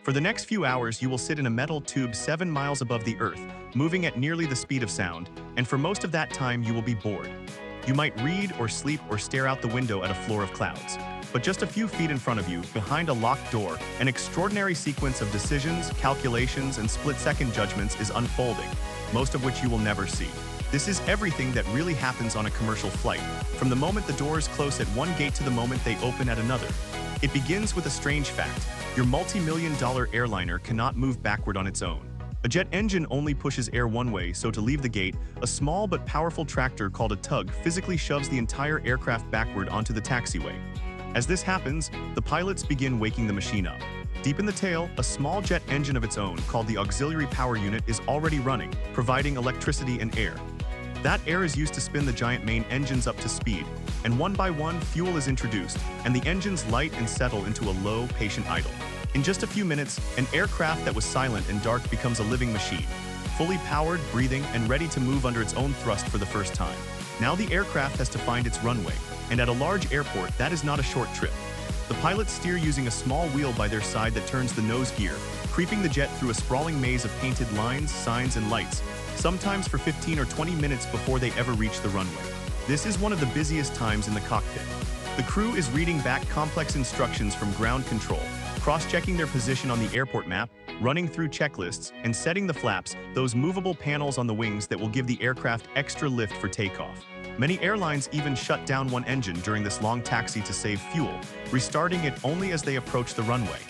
For the next few hours, you will sit in a metal tube 7 miles above the Earth, moving at nearly the speed of sound, and for most of that time you will be bored. You might read or sleep or stare out the window at a floor of clouds. But just a few feet in front of you, behind a locked door, an extraordinary sequence of decisions, calculations, and split-second judgments is unfolding, most of which you will never see. This is everything that really happens on a commercial flight, from the moment the doors close at one gate to the moment they open at another. It begins with a strange fact. Your multi-million-dollar airliner cannot move backward on its own. A jet engine only pushes air one way, so to leave the gate, a small but powerful tractor called a tug physically shoves the entire aircraft backward onto the taxiway. As this happens, the pilots begin waking the machine up. Deep in the tail, a small jet engine of its own, called the auxiliary power unit, is already running, providing electricity and air. That air is used to spin the giant main engines up to speed, and one by one, fuel is introduced, and the engines light and settle into a low, patient idle. In just a few minutes, an aircraft that was silent and dark becomes a living machine, fully powered, breathing, and ready to move under its own thrust for the first time. Now the aircraft has to find its runway, and at a large airport, that is not a short trip. The pilots steer using a small wheel by their side that turns the nose gear, creeping the jet through a sprawling maze of painted lines, signs, and lights, sometimes for 15 or 20 minutes before they ever reach the runway. This is one of the busiest times in the cockpit. The crew is reading back complex instructions from ground control, cross-checking their position on the airport map, running through checklists, and setting the flaps, those movable panels on the wings that will give the aircraft extra lift for takeoff. Many airlines even shut down one engine during this long taxi to save fuel, restarting it only as they approach the runway.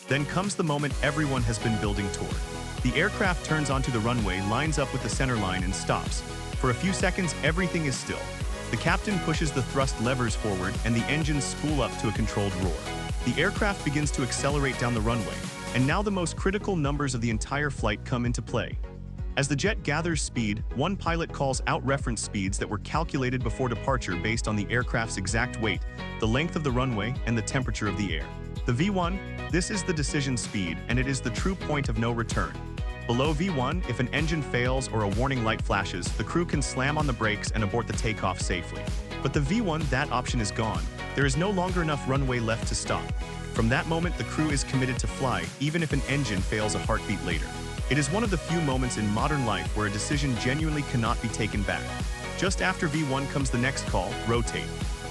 Then comes the moment everyone has been building toward. The aircraft turns onto the runway, lines up with the center line, and stops. For a few seconds, everything is still. The captain pushes the thrust levers forward, and the engines spool up to a controlled roar. The aircraft begins to accelerate down the runway, and now the most critical numbers of the entire flight come into play. As the jet gathers speed, one pilot calls out reference speeds that were calculated before departure based on the aircraft's exact weight, the length of the runway, and the temperature of the air. The V1, this is the decision speed, and it is the true point of no return. Below V1, if an engine fails or a warning light flashes, the crew can slam on the brakes and abort the takeoff safely. But the V1, that option is gone. There is no longer enough runway left to stop. From that moment, the crew is committed to fly, even if an engine fails a heartbeat later. It is one of the few moments in modern life where a decision genuinely cannot be taken back. Just after V1 comes the next call, rotate.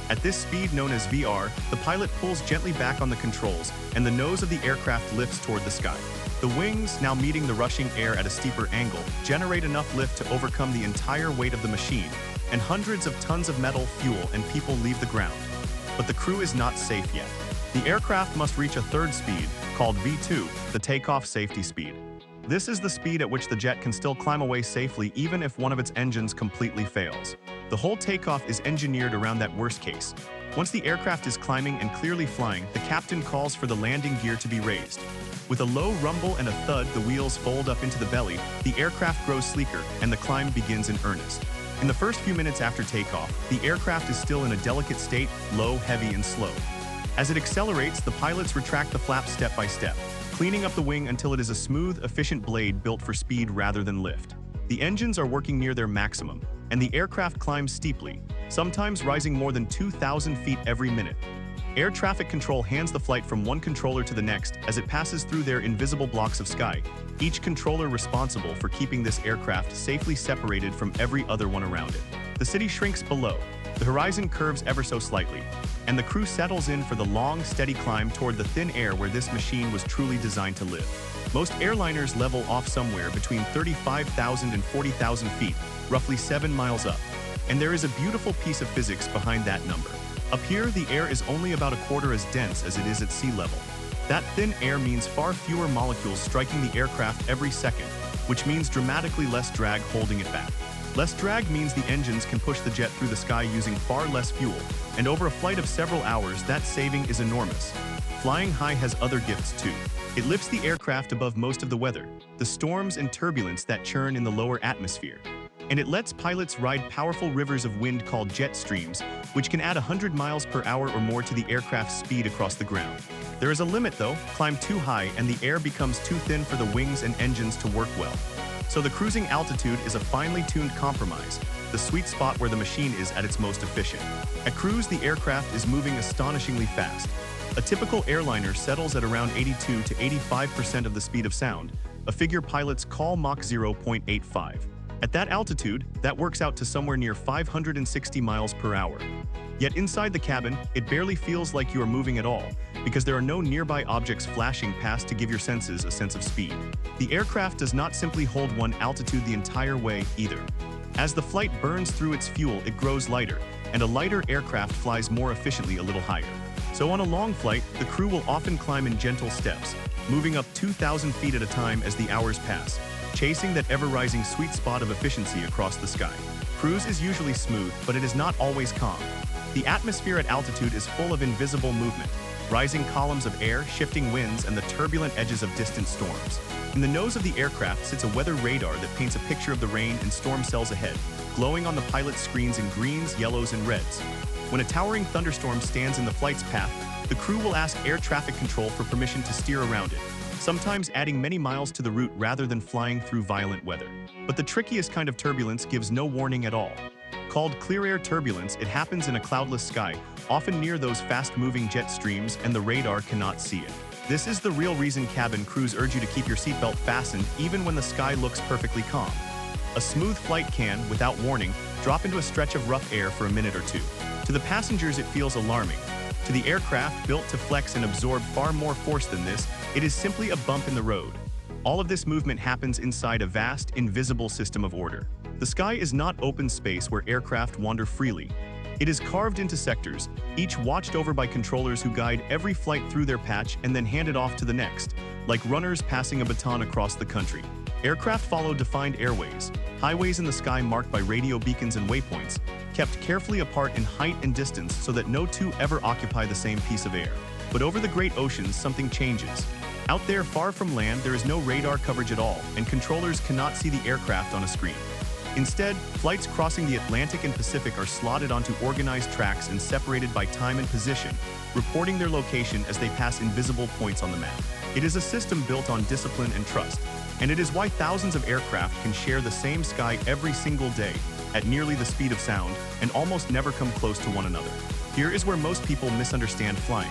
At this speed, known as VR, the pilot pulls gently back on the controls, and the nose of the aircraft lifts toward the sky. The wings, now meeting the rushing air at a steeper angle, generate enough lift to overcome the entire weight of the machine, and hundreds of tons of metal, fuel, and people leave the ground. But the crew is not safe yet. The aircraft must reach a third speed, called V2, the takeoff safety speed. This is the speed at which the jet can still climb away safely even if one of its engines completely fails. The whole takeoff is engineered around that worst case. Once the aircraft is climbing and clearly flying, the captain calls for the landing gear to be raised. With a low rumble and a thud, the wheels fold up into the belly, the aircraft grows sleeker, and the climb begins in earnest. In the first few minutes after takeoff, the aircraft is still in a delicate state, low, heavy, and slow. As it accelerates, the pilots retract the flaps step by step, cleaning up the wing until it is a smooth, efficient blade built for speed rather than lift. The engines are working near their maximum, and the aircraft climbs steeply, sometimes rising more than 2,000 feet every minute. Air traffic control hands the flight from one controller to the next as it passes through their invisible blocks of sky, each controller responsible for keeping this aircraft safely separated from every other one around it. The city shrinks below, the horizon curves ever so slightly, and the crew settles in for the long, steady climb toward the thin air where this machine was truly designed to live. Most airliners level off somewhere between 35,000 and 40,000 feet, roughly 7 miles up. And there is a beautiful piece of physics behind that number. Up here, the air is only about a quarter as dense as it is at sea level. That thin air means far fewer molecules striking the aircraft every second, which means dramatically less drag holding it back. Less drag means the engines can push the jet through the sky using far less fuel, and over a flight of several hours, that saving is enormous. Flying high has other gifts too. It lifts the aircraft above most of the weather, the storms and turbulence that churn in the lower atmosphere. And it lets pilots ride powerful rivers of wind called jet streams, which can add 100 miles per hour or more to the aircraft's speed across the ground. There is a limit though, climb too high and the air becomes too thin for the wings and engines to work well. So the cruising altitude is a finely tuned compromise, the sweet spot where the machine is at its most efficient. At cruise, the aircraft is moving astonishingly fast. A typical airliner settles at around 82 to 85% of the speed of sound, a figure pilots call Mach 0.85. At that altitude, that works out to somewhere near 560 miles per hour. Yet inside the cabin, it barely feels like you are moving at all, because there are no nearby objects flashing past to give your senses a sense of speed. The aircraft does not simply hold one altitude the entire way either. As the flight burns through its fuel, it grows lighter, and a lighter aircraft flies more efficiently a little higher. So on a long flight, the crew will often climb in gentle steps, moving up 2,000 feet at a time as the hours pass, chasing that ever-rising sweet spot of efficiency across the sky. Cruise is usually smooth, but it is not always calm. The atmosphere at altitude is full of invisible movement, rising columns of air, shifting winds, and the turbulent edges of distant storms. In the nose of the aircraft sits a weather radar that paints a picture of the rain and storm cells ahead, glowing on the pilot's screens in greens, yellows, and reds. When a towering thunderstorm stands in the flight's path, the crew will ask air traffic control for permission to steer around it, sometimes adding many miles to the route rather than flying through violent weather. But the trickiest kind of turbulence gives no warning at all. Called clear air turbulence, it happens in a cloudless sky, often near those fast-moving jet streams, and the radar cannot see it. This is the real reason cabin crews urge you to keep your seatbelt fastened even when the sky looks perfectly calm. A smooth flight can, without warning, drop into a stretch of rough air for a minute or two. To the passengers, it feels alarming. To the aircraft, built to flex and absorb far more force than this, it is simply a bump in the road. All of this movement happens inside a vast, invisible system of order. The sky is not open space where aircraft wander freely. It is carved into sectors, each watched over by controllers who guide every flight through their patch and then hand it off to the next, like runners passing a baton across the country. Aircraft follow defined airways, highways in the sky marked by radio beacons and waypoints, kept carefully apart in height and distance so that no two ever occupy the same piece of air. But over the great oceans, something changes. Out there, far from land, there is no radar coverage at all, and controllers cannot see the aircraft on a screen. Instead, flights crossing the Atlantic and Pacific are slotted onto organized tracks and separated by time and position, reporting their location as they pass invisible points on the map. It is a system built on discipline and trust, and it is why thousands of aircraft can share the same sky every single day, at nearly the speed of sound, and almost never come close to one another. Here is where most people misunderstand flying.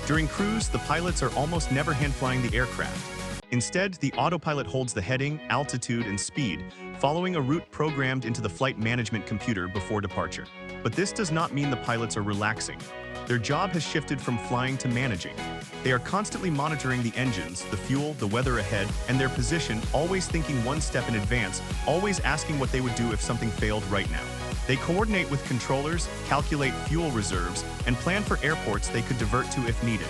During cruise, the pilots are almost never hand-flying the aircraft. Instead, the autopilot holds the heading, altitude, and speed, following a route programmed into the flight management computer before departure. But this does not mean the pilots are relaxing. Their job has shifted from flying to managing. They are constantly monitoring the engines, the fuel, the weather ahead, and their position, always thinking one step in advance, always asking what they would do if something failed right now. They coordinate with controllers, calculate fuel reserves, and plan for airports they could divert to if needed.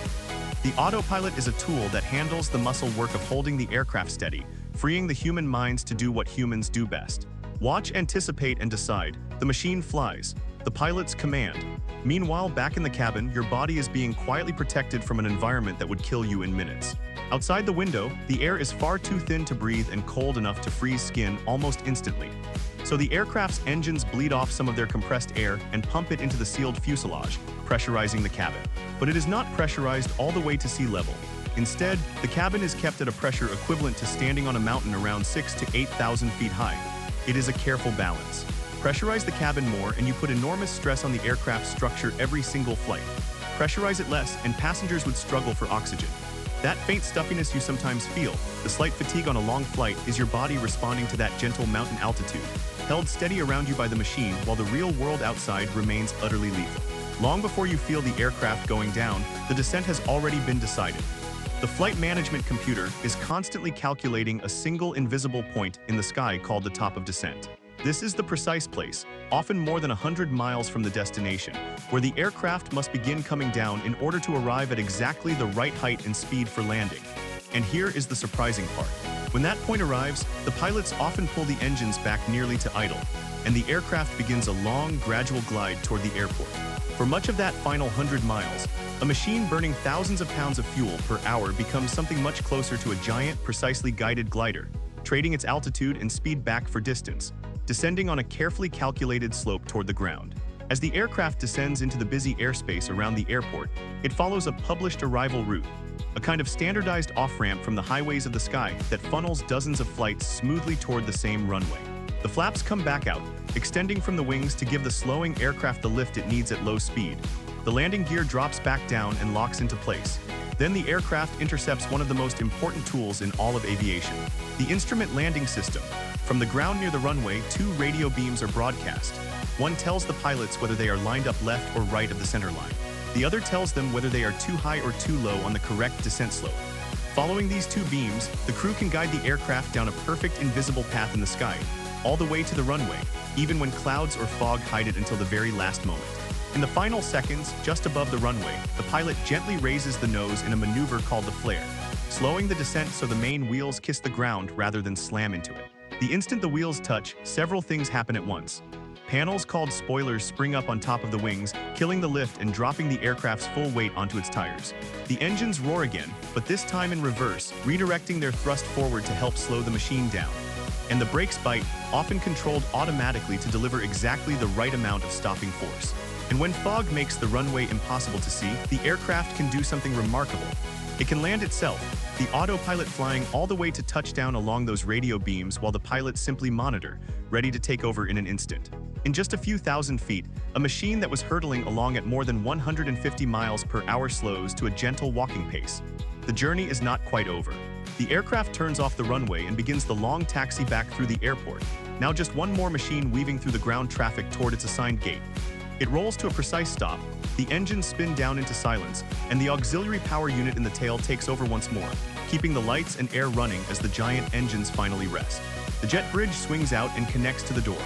The autopilot is a tool that handles the muscle work of holding the aircraft steady, freeing the human minds to do what humans do best. Watch, anticipate, and decide. The machine flies. The pilots command. Meanwhile, back in the cabin, your body is being quietly protected from an environment that would kill you in minutes. Outside the window, the air is far too thin to breathe and cold enough to freeze skin almost instantly. So the aircraft's engines bleed off some of their compressed air and pump it into the sealed fuselage, pressurizing the cabin. But it is not pressurized all the way to sea level. Instead, the cabin is kept at a pressure equivalent to standing on a mountain around 6,000 to 8,000 feet high. It is a careful balance. Pressurize the cabin more and you put enormous stress on the aircraft's structure every single flight. Pressurize it less and passengers would struggle for oxygen. That faint stuffiness you sometimes feel, the slight fatigue on a long flight, is your body responding to that gentle mountain altitude, held steady around you by the machine while the real world outside remains utterly lethal. Long before you feel the aircraft going down, the descent has already been decided. The flight management computer is constantly calculating a single invisible point in the sky called the top of descent. This is the precise place, often more than 100 miles from the destination, where the aircraft must begin coming down in order to arrive at exactly the right height and speed for landing. And here is the surprising part. When that point arrives, the pilots often pull the engines back nearly to idle, and the aircraft begins a long, gradual glide toward the airport. For much of that final 100 miles, a machine burning thousands of pounds of fuel per hour becomes something much closer to a giant, precisely guided glider, trading its altitude and speed back for distance, descending on a carefully calculated slope toward the ground. As the aircraft descends into the busy airspace around the airport, it follows a published arrival route, a kind of standardized off-ramp from the highways of the sky that funnels dozens of flights smoothly toward the same runway. The flaps come back out, extending from the wings to give the slowing aircraft the lift it needs at low speed, The landing gear drops back down and locks into place. Then the aircraft intercepts one of the most important tools in all of aviation, the instrument landing system. From the ground near the runway, two radio beams are broadcast. One tells the pilots whether they are lined up left or right of the center line. The other tells them whether they are too high or too low on the correct descent slope. Following these two beams, the crew can guide the aircraft down a perfect invisible path in the sky, all the way to the runway, even when clouds or fog hide it until the very last moment. In the final seconds, just above the runway, the pilot gently raises the nose in a maneuver called the flare, slowing the descent so the main wheels kiss the ground rather than slam into it. The instant the wheels touch, several things happen at once. Panels called spoilers spring up on top of the wings, killing the lift and dropping the aircraft's full weight onto its tires. The engines roar again, but this time in reverse, redirecting their thrust forward to help slow the machine down. And the brakes bite, often controlled automatically to deliver exactly the right amount of stopping force. And when fog makes the runway impossible to see, the aircraft can do something remarkable. It can land itself, the autopilot flying all the way to touchdown along those radio beams while the pilots simply monitor, ready to take over in an instant. In just a few thousand feet, a machine that was hurtling along at more than 150 miles per hour slows to a gentle walking pace. The journey is not quite over. The aircraft turns off the runway and begins the long taxi back through the airport, now just one more machine weaving through the ground traffic toward its assigned gate. It rolls to a precise stop, the engines spin down into silence, and the auxiliary power unit in the tail takes over once more, keeping the lights and air running as the giant engines finally rest. The jet bridge swings out and connects to the door.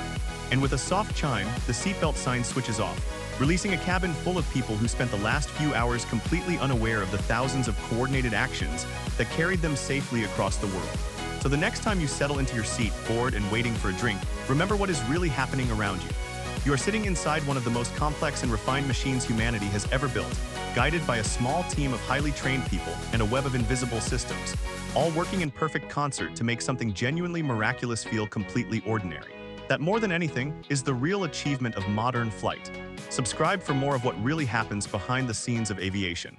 And with a soft chime, the seatbelt sign switches off, releasing a cabin full of people who spent the last few hours completely unaware of the thousands of coordinated actions that carried them safely across the world. So the next time you settle into your seat, bored and waiting for a drink, remember what is really happening around you. You are sitting inside one of the most complex and refined machines humanity has ever built, guided by a small team of highly trained people and a web of invisible systems, all working in perfect concert to make something genuinely miraculous feel completely ordinary. That more than anything is the real achievement of modern flight. Subscribe for more of what really happens behind the scenes of aviation.